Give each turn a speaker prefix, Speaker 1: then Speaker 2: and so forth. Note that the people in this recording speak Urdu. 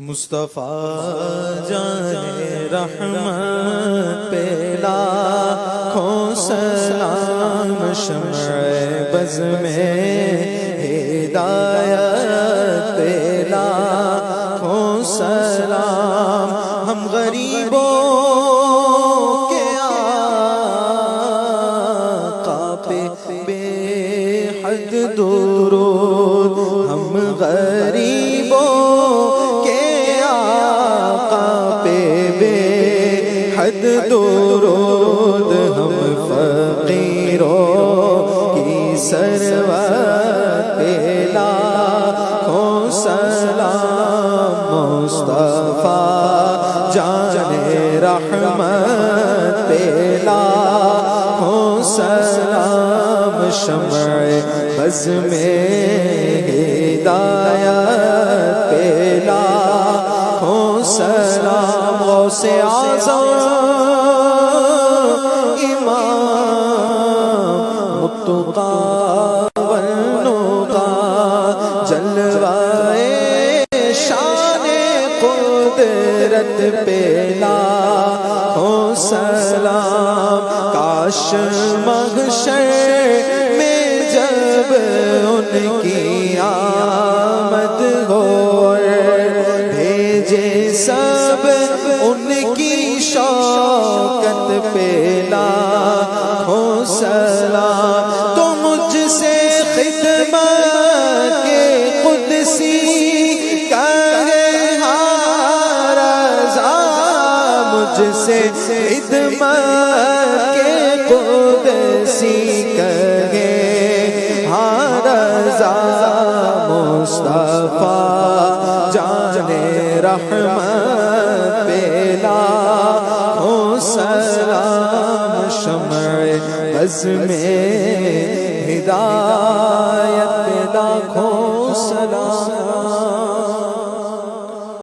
Speaker 1: مصطفیٰ جان رحمت پہ لاکھوں سلام، شمع بز میں ہدایت پہ لاکھوں سلام، ہم غریبوں کے آقا پہ بے حد درود، ہم غریبوں حد درود، ہم فقیروں کی ثروت پہ لاکھوں سلام، مصطفیٰ جان رحمت پہ لاکھوں سلام، شمع بز میں ہدایت پہ لاکھوں سلام، غوث اعظم جلوائے شان قدرت پہ لاکھوں سلام، کاش محشر میں جب ان کی آمد ہو، بھیجے سب ان کی شوکت پہ لاکھوں سلام، تو مجھ سے خدمت کے قدسی کہے ہر رضا، مجھ سے خدمت کے قدسی کہے ہر رضا، مصطفیٰ جان رحمت پہ لاکھوں سلام، شمع بز میں ہدایت پہ لاکھوں سلام۔